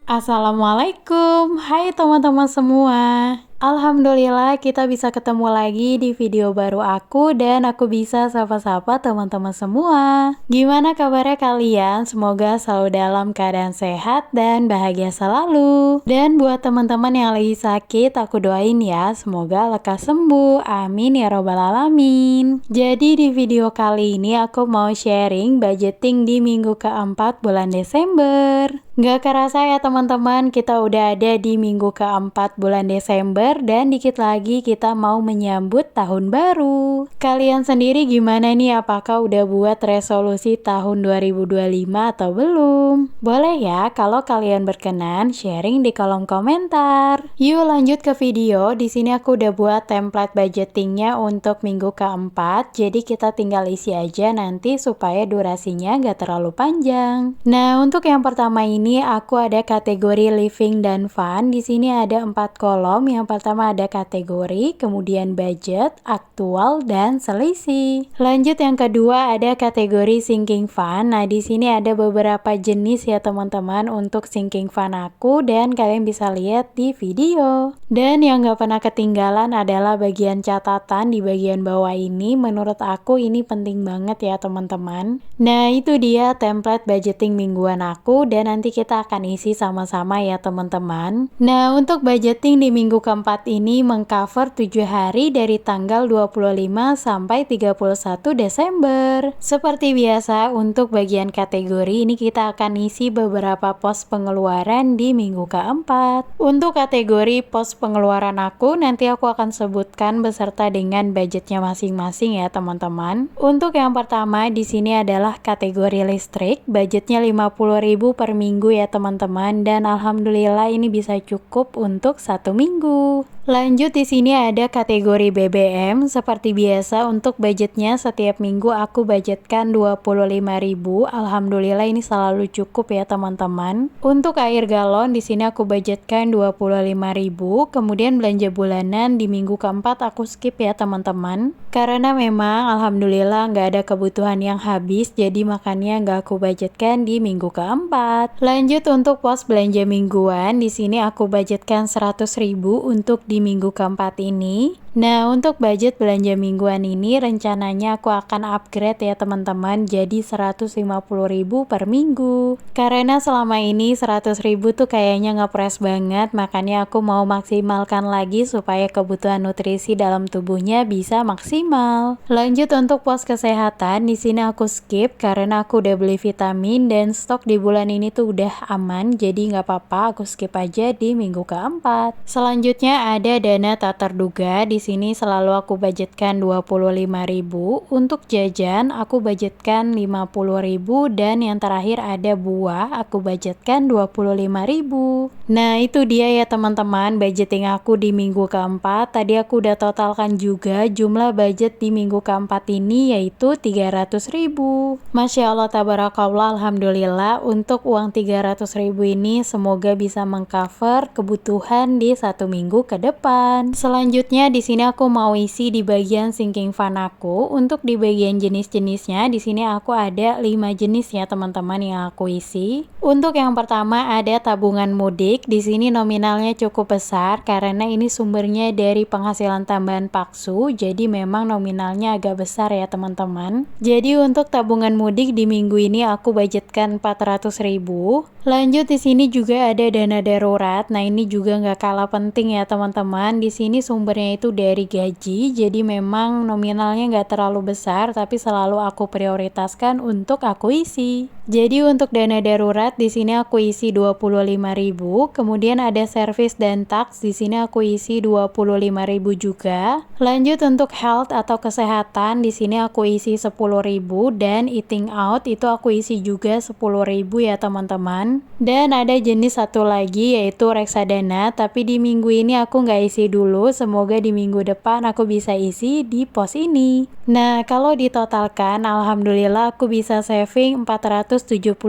Assalamualaikum, hai teman-teman semua. Alhamdulillah kita bisa ketemu lagi di video baru aku dan aku bisa sapa-sapa teman-teman semua. Gimana kabarnya kalian? Semoga selalu dalam keadaan sehat dan bahagia selalu. Dan buat teman-teman yang lagi sakit, aku doain ya, semoga lekas sembuh. Amin ya robbal alamin. Jadi di video kali ini aku mau sharing budgeting di minggu keempat bulan Desember. Gak kerasa ya teman-teman, kita udah ada di minggu keempat bulan Desember dan dikit lagi kita mau menyambut tahun baru. Kalian sendiri gimana nih? Apakah udah buat resolusi tahun 2025 atau belum? Boleh ya kalau kalian berkenan sharing di kolom komentar. Yuk lanjut ke video. Di sini aku udah buat template budgetingnya untuk minggu keempat. Jadi kita tinggal isi aja nanti supaya durasinya gak terlalu panjang. Nah, untuk yang pertama ini aku ada kategori living dan fun. Di sini ada 4 kolom. Yang pertama ada kategori, kemudian budget, aktual, dan selisih. Lanjut yang kedua ada kategori sinking fund. Nah, di sini ada beberapa jenis ya teman-teman untuk sinking fund aku dan kalian bisa lihat di video. Dan yang gak pernah ketinggalan adalah bagian catatan di bagian bawah ini. Menurut aku ini penting banget ya teman-teman. Nah, itu dia template budgeting mingguan aku dan nanti kita akan isi sama-sama ya teman-teman. Nah, untuk budgeting di minggu keempat ini mengcover 7 hari dari tanggal 25 sampai 31 Desember. Seperti biasa untuk bagian kategori ini kita akan isi beberapa pos pengeluaran di minggu keempat. Untuk kategori pos pengeluaran aku nanti aku akan sebutkan beserta dengan budgetnya masing-masing ya teman-teman. Untuk yang pertama di sini adalah kategori listrik, budgetnya 50.000 per minggu ya teman-teman dan alhamdulillah ini bisa cukup untuk 1 minggu. Lanjut di sini ada kategori BBM. Seperti biasa untuk budgetnya setiap minggu aku budgetkan 25.000. Alhamdulillah ini selalu cukup ya teman-teman. Untuk air galon di sini aku budgetkan 25.000. Kemudian belanja bulanan di minggu keempat aku skip ya teman-teman. Karena memang alhamdulillah nggak ada kebutuhan yang habis jadi makanya nggak aku budgetkan di minggu keempat. Lanjut untuk pos belanja mingguan, di sini aku budgetkan 100.000 untuk di minggu keempat ini. Nah, untuk budget belanja mingguan ini rencananya aku akan upgrade ya teman-teman jadi 150.000 per minggu. Karena selama ini 100.000 tuh kayaknya ngepres banget, makanya aku mau maksimalkan lagi supaya kebutuhan nutrisi dalam tubuhnya bisa maksimal. Lanjut untuk pos kesehatan, di sini aku skip karena aku udah beli vitamin dan stok di bulan ini tuh udah aman, jadi nggak apa-apa aku skip aja di minggu keempat. Selanjutnya ada dana tak terduga. Di sini selalu aku budgetkan 25.000. Untuk jajan aku budgetkan 50.000 dan yang terakhir ada buah aku budgetkan 25.000. Nah, itu dia ya teman-teman budgeting aku di minggu keempat. Tadi aku udah totalkan juga jumlah budget di minggu keempat ini yaitu 300.000. Masya Allah tabarakallah, alhamdulillah untuk uang 300.000 ini semoga bisa mengcover kebutuhan di 1 minggu ke depan. Selanjutnya di sini aku mau isi di bagian sinking fund aku. Untuk di bagian jenis-jenisnya di sini aku ada 5 jenis ya teman-teman yang aku isi. Untuk yang pertama ada tabungan mudik. Di sini nominalnya cukup besar karena ini sumbernya dari penghasilan tambahan Paksu. Jadi memang nominalnya agak besar ya teman-teman. Jadi untuk tabungan mudik di minggu ini aku budgetkan 400.000. Lanjut di sini juga ada dana darurat. Nah, ini juga nggak kalah penting ya teman-teman. Di sini sumbernya itu dari gaji. Jadi memang nominalnya nggak terlalu besar, tapi selalu aku prioritaskan untuk aku isi. Jadi untuk dana darurat di sini aku isi 25.000. Kemudian ada servis dan tax di sini aku isi 25.000 juga. Lanjut untuk health atau kesehatan di sini aku isi 10.000 dan eating out itu aku isi juga 10.000 ya teman-teman. Dan ada jenis satu lagi yaitu reksadana, tapi di minggu ini aku nggak isi dulu. Semoga di minggu depan aku bisa isi di pos ini. Nah, kalau ditotalkan alhamdulillah aku bisa saving 470.000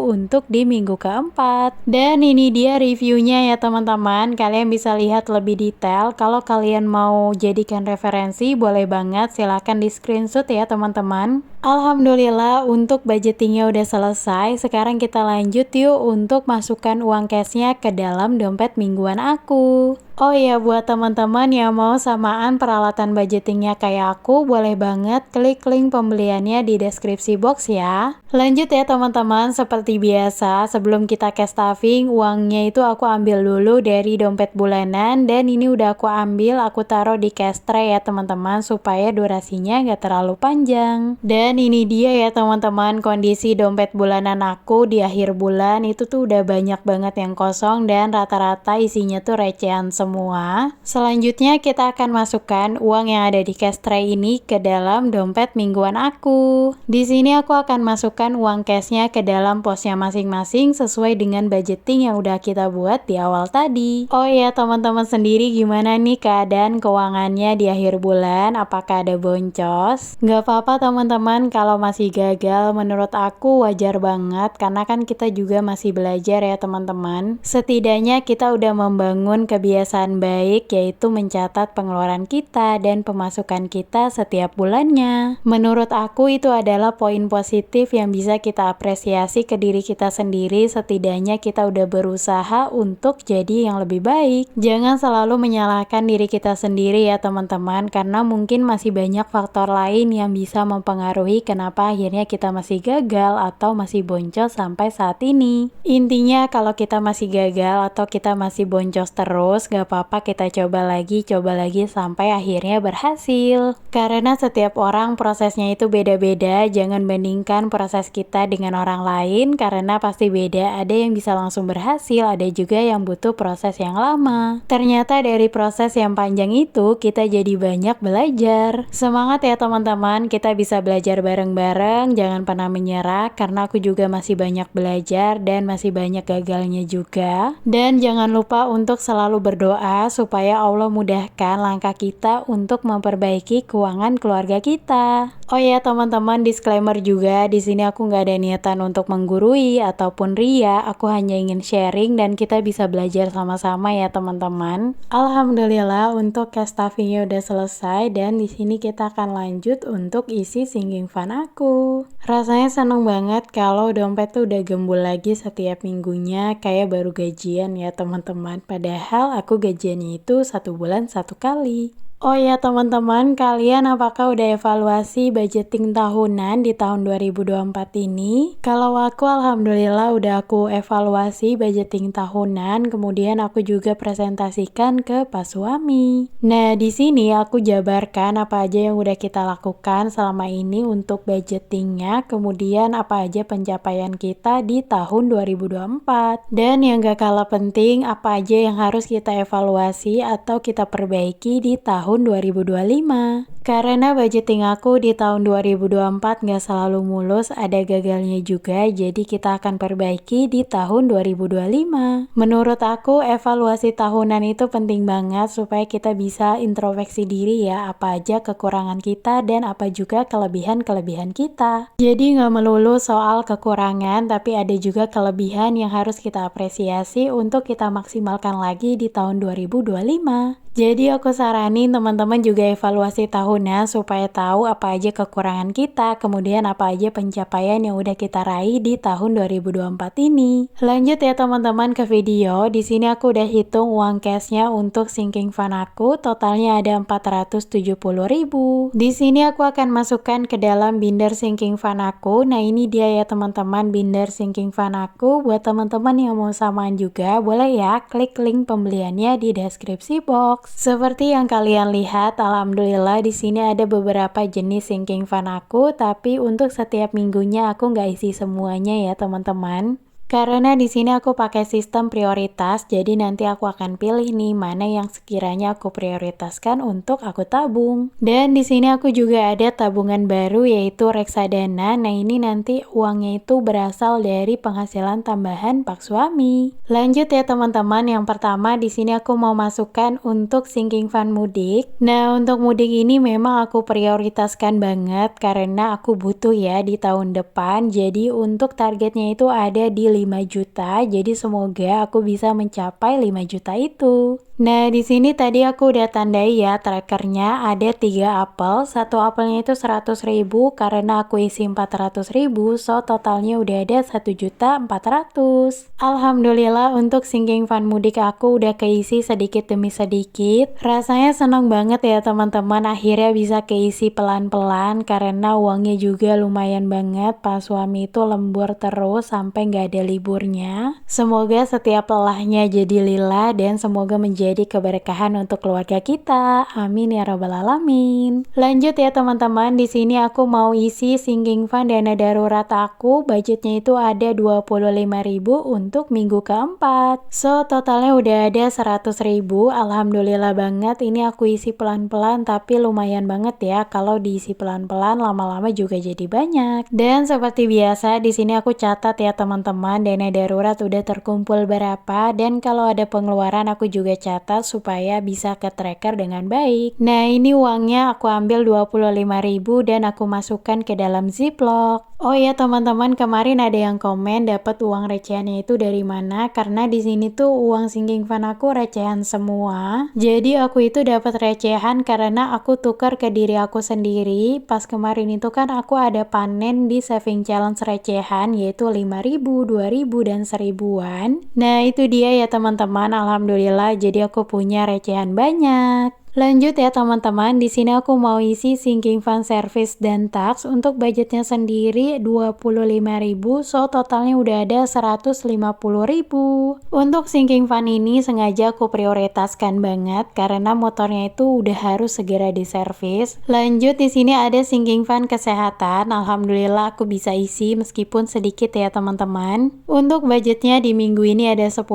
untuk di minggu keempat. Dan ini dia reviewnya ya teman-teman. Kalian bisa lihat lebih detail. Kalau kalian mau jadikan referensi boleh banget, silahkan di screenshot ya teman-teman. Alhamdulillah untuk budgetingnya udah selesai. Sekarang kita lanjut yuk untuk masukkan uang cashnya ke dalam dompet mingguan aku. Oh iya, buat teman-teman yang mau samaan peralatan budgetingnya kayak aku, boleh banget klik link pembeliannya di deskripsi box ya. Lanjut ya teman-teman, seperti biasa sebelum kita cash stuffing, uangnya itu aku ambil dulu dari dompet bulanan, dan ini udah aku ambil, aku taruh di cash tray ya teman-teman, supaya durasinya nggak terlalu panjang. Dan ini dia ya teman-teman, kondisi dompet bulanan aku di akhir bulan itu tuh udah banyak banget yang kosong, dan rata-rata isinya tuh recehan semua. Selanjutnya kita akan masukkan uang yang ada di cash tray ini ke dalam dompet mingguan aku. Di sini aku akan masukkan uang cashnya ke dalam posnya masing-masing sesuai dengan budgeting yang udah kita buat di awal tadi. Oh ya teman-teman sendiri, gimana nih keadaan keuangannya di akhir bulan? Apakah ada boncos? Gak apa-apa teman-teman kalau masih gagal, menurut aku wajar banget karena kan kita juga masih belajar ya teman-teman. Setidaknya kita udah membangun kebiasaan baik, yaitu mencatat pengeluaran kita dan pemasukan kita setiap bulannya. Menurut aku itu adalah poin positif yang bisa kita apresiasi ke diri kita sendiri. Setidaknya kita udah berusaha untuk jadi yang lebih baik. Jangan selalu menyalahkan diri kita sendiri ya teman-teman, karena mungkin masih banyak faktor lain yang bisa mempengaruhi kenapa akhirnya kita masih gagal atau masih boncos sampai saat ini. Intinya kalau kita masih gagal atau kita masih boncos terus, gak apa-apa, kita coba lagi sampai akhirnya berhasil. Karena setiap orang prosesnya itu beda-beda, jangan bandingkan proses kita dengan orang lain karena pasti beda. Ada yang bisa langsung berhasil, ada juga yang butuh proses yang lama. Ternyata dari proses yang panjang itu kita jadi banyak belajar. Semangat ya teman-teman, kita bisa belajar bareng-bareng, jangan pernah menyerah karena aku juga masih banyak belajar dan masih banyak gagalnya juga. Dan jangan lupa untuk selalu berdoa supaya Allah mudahkan langkah kita untuk memperbaiki keuangan keluarga kita. Oh ya teman-teman, disclaimer juga, di sini aku nggak ada niatan untuk menggurui ataupun ria, aku hanya ingin sharing dan kita bisa belajar sama-sama ya teman-teman. Alhamdulillah untuk cash stuffingnya udah selesai, dan di sini kita akan lanjut untuk isi sinking fund aku. Rasanya seneng banget kalau dompet tuh udah gembul lagi setiap minggunya, kayak baru gajian ya teman-teman. Padahal aku gajiannya itu 1 bulan 1 kali. Oh ya teman-teman, kalian apakah udah evaluasi budgeting tahunan di tahun 2024 ini? Kalau aku alhamdulillah udah aku evaluasi budgeting tahunan, kemudian aku juga presentasikan ke Pak Suami. Nah, di sini aku jabarkan apa aja yang udah kita lakukan selama ini untuk budgetingnya, kemudian apa aja pencapaian kita di tahun 2024. Dan yang gak kalah penting, apa aja yang harus kita evaluasi atau kita perbaiki di tahun 2025. Karena budgeting aku di tahun 2024 nggak selalu mulus, ada gagalnya juga, jadi kita akan perbaiki di tahun 2025. Menurut aku, evaluasi tahunan itu penting banget supaya kita bisa introspeksi diri ya, apa aja kekurangan kita dan apa juga kelebihan-kelebihan kita. Jadi nggak melulu soal kekurangan, tapi ada juga kelebihan yang harus kita apresiasi untuk kita maksimalkan lagi di tahun 2025. Jadi aku saranin teman-teman juga evaluasi tahunan supaya tahu apa aja kekurangan kita, kemudian apa aja pencapaian yang udah kita raih di tahun 2024 ini. Lanjut ya teman-teman ke video. Di sini aku udah hitung uang cashnya untuk sinking fund aku, totalnya ada 470.000. Di sini aku akan masukkan ke dalam binder sinking fund aku. Nah, ini dia ya teman-teman binder sinking fund aku. Buat teman-teman yang mau samaan juga, boleh ya klik link pembeliannya di deskripsi box. Seperti yang kalian lihat, alhamdulillah di sini ada beberapa jenis sinking fund aku, tapi untuk setiap minggunya aku nggak isi semuanya ya teman-teman. Karena di sini aku pakai sistem prioritas, jadi nanti aku akan pilih nih mana yang sekiranya aku prioritaskan untuk aku tabung. Dan di sini aku juga ada tabungan baru yaitu reksadana. Nah, ini nanti uangnya itu berasal dari penghasilan tambahan Pak Suami. Lanjut ya teman-teman, yang pertama di sini aku mau masukkan untuk sinking fund mudik. Nah, untuk mudik ini memang aku prioritaskan banget karena aku butuh ya di tahun depan. Jadi untuk targetnya itu ada di 5 juta, jadi semoga aku bisa mencapai 5 juta itu. Nah, di sini tadi aku udah tandai ya trackernya, ada 3 apel, satu apelnya itu 100.000 karena aku isi 400.000, so totalnya udah ada 1.400.000. Alhamdulillah untuk sinking fund mudik aku udah keisi sedikit demi sedikit. Rasanya senang banget ya teman-teman, akhirnya bisa keisi pelan-pelan karena uangnya juga lumayan banget. Pas suami itu lembur terus sampai nggak ada liburnya. Semoga setiap lelahnya jadi lillah dan semoga menjadi keberkahan untuk keluarga kita. Amin ya rabbal alamin. Lanjut ya teman-teman, di sini aku mau isi sinking fund dana darurat aku. Budgetnya itu ada 25.000 untuk minggu keempat. So totalnya udah ada 100.000. Alhamdulillah banget. Ini aku isi pelan-pelan tapi lumayan banget ya. Kalau diisi pelan-pelan lama-lama juga jadi banyak. Dan seperti biasa di sini aku catat ya teman-teman, dana darurat udah terkumpul berapa, dan kalau ada pengeluaran aku juga catat supaya bisa ke tracker dengan baik. Nah, ini uangnya aku ambil 25.000 dan aku masukkan ke dalam Ziploc. Oh ya teman-teman, kemarin ada yang komen dapat uang recehannya itu dari mana? Karena di sini tuh uang sinking fund aku recehan semua. Jadi aku itu dapat recehan karena aku tukar ke diri aku sendiri. Pas kemarin itu kan aku ada panen di saving challenge recehan yaitu 5.000, 2.000 dan 1.000-an. Nah, itu dia ya teman-teman. Alhamdulillah jadi aku punya recehan banyak. Lanjut ya teman-teman, di sini aku mau isi sinking fund service dan tax. Untuk budgetnya sendiri 25.000, so totalnya udah ada 150.000. Untuk sinking fund ini sengaja aku prioritaskan banget karena motornya itu udah harus segera diservis. Lanjut di sini ada sinking fund kesehatan. Alhamdulillah aku bisa isi meskipun sedikit ya teman-teman. Untuk budgetnya di minggu ini ada 10.000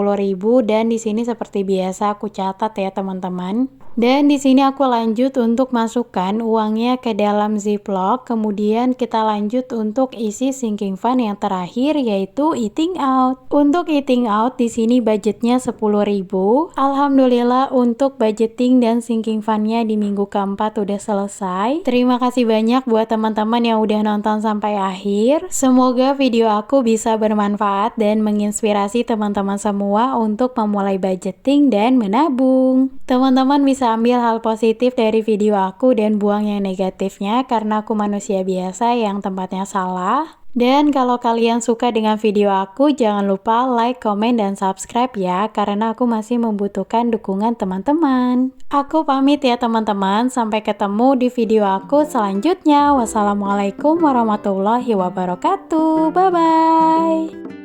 dan di sini seperti biasa aku catat ya teman-teman. Dan di sini aku lanjut untuk masukkan uangnya ke dalam Ziploc. Kemudian kita lanjut untuk isi sinking fund yang terakhir yaitu eating out. Untuk eating out di sini budgetnya 10.000. Alhamdulillah untuk budgeting dan sinking fundnya di minggu keempat udah selesai. Terima kasih banyak buat teman-teman yang udah nonton sampai akhir. Semoga video aku bisa bermanfaat dan menginspirasi teman-teman semua untuk memulai budgeting dan menabung. Teman-teman bisa ambil hal positif dari video aku dan buang yang negatifnya karena aku manusia biasa yang tempatnya salah. Dan kalau kalian suka dengan video aku, jangan lupa like, komen, dan subscribe ya karena aku masih membutuhkan dukungan teman-teman. Aku pamit ya teman-teman, sampai ketemu di video aku selanjutnya. Wassalamualaikum warahmatullahi wabarakatuh. Bye-bye.